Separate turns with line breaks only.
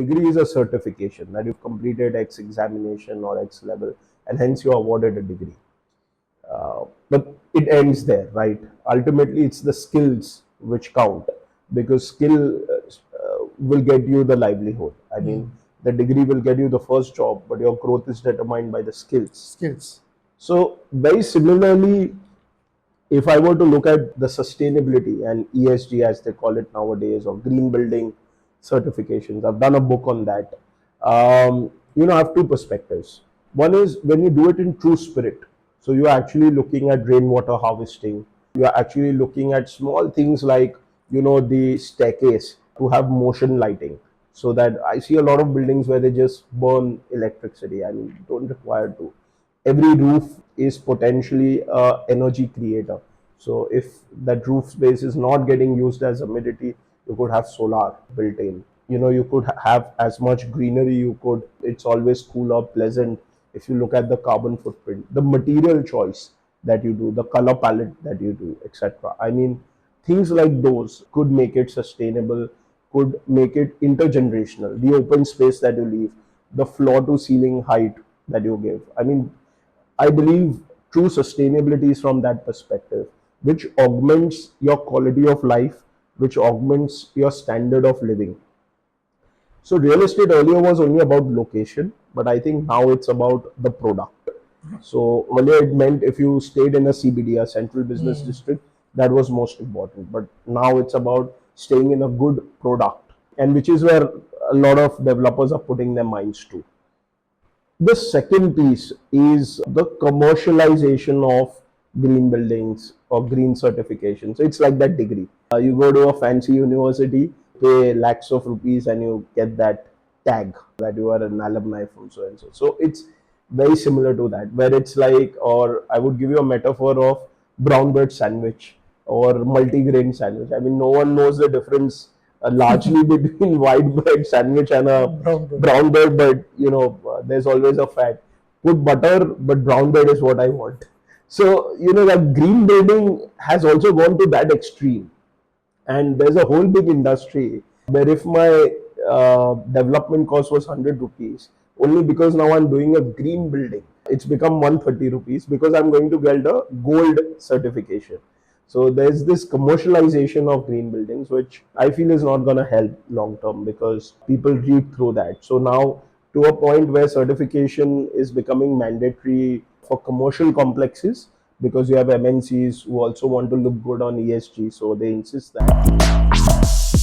degree is a certification that you've completed X examination or X level, and hence you're awarded a degree. But it ends there, right? Ultimately, it's the skills which count, because skill will get you the livelihood. I mean, the degree will get you the first job, but your growth is determined by the skills.
Skills.
So, very similarly, if I were to look at the sustainability and ESG as they call it nowadays, or green building certifications, I've done a book on that. I have two perspectives. One is when you do it in true spirit. So you're actually looking at rainwater harvesting. You're actually looking at small things like, the staircase to have motion lighting. So that I see a lot of buildings where they just burn electricity. I mean, don't require to. Every roof is potentially a energy creator. So if that roof space is not getting used as humidity, you could have solar built in. You could have as much greenery you could. It's always cooler, pleasant. If you look at the carbon footprint, the material choice that you do, the color palette that you do, etc. I mean, things like those could make it sustainable, could make it intergenerational. The open space that you leave, the floor to ceiling height that you give. I mean, I believe true sustainability is from that perspective, which augments your quality of life, which augments your standard of living. So real estate earlier was only about location, but I think now it's about the product. So earlier it meant if you stayed in a CBD, a central business district, that was most important. But now it's about staying in a good product, and which is where a lot of developers are putting their minds to. The second piece is the commercialization of green buildings or green certifications. It's like that degree. You go to a fancy university, pay lakhs of rupees, and you get that tag that you are an alumni from so and so. So it's very similar to that, where it's like, or I would give you a metaphor of brown bread sandwich or multi-grain sandwich. I mean, no one knows the difference largely between white bread sandwich and a
Brown bread.
brown bread, but there's always a fat. Put butter, but brown bread is what I want. So, that green building has also gone to that extreme. And there's a whole big industry where if my development cost was 100 rupees, only because now I'm doing a green building, it's become 130 rupees because I'm going to get a gold certification. So there's this commercialization of green buildings, which I feel is not going to help long term, because people read through that. So now, to a point where certification is becoming mandatory for commercial complexes, because you have MNCs who also want to look good on ESG, so they insist that.